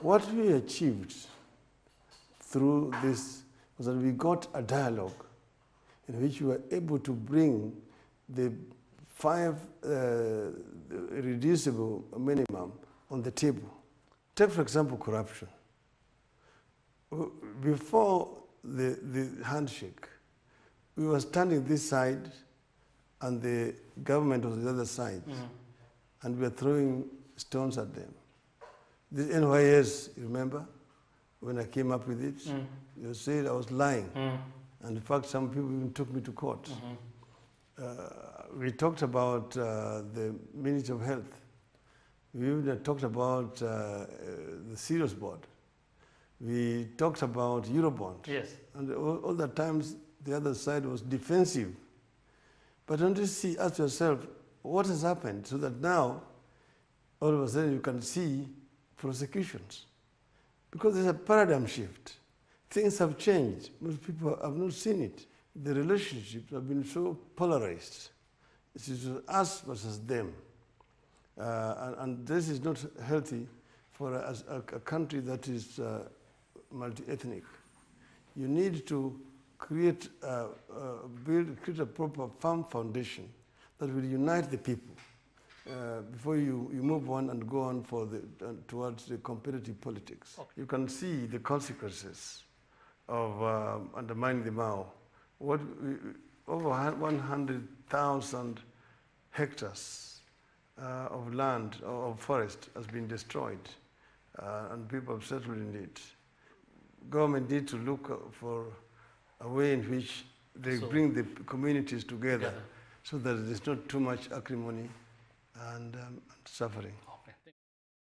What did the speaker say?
What we achieved through this was that we got a dialogue in which we were able to bring the 5 reducible minimum on the table. Take, for example, corruption. Before the handshake, we were standing this side and the government was the other side, and we were throwing stones at them. The NYS, you remember, when I came up with it, you said I was lying. And in fact, some people even took me to court. We talked about the Ministry of Health. We even talked about the Serious Board. We talked about Eurobond. Yes. And all the times the other side was defensive. But don't you see, ask yourself, what has happened so that now, all of a sudden you can see prosecutions? Because there's a paradigm shift. Things have changed. Most people have not seen it. The relationships have been so polarized. It is us versus them. And this is not healthy for a country that is multi-ethnic. You need to create a proper firm foundation that will unite the people before you move on and go on towards the competitive politics. Okay. You can see the consequences of undermining the Mao. Over 100,000 hectares of land, of forest has been destroyed, and people have settled in it. Government needs to look for a way in which they bring the communities together so that there's not too much acrimony and suffering.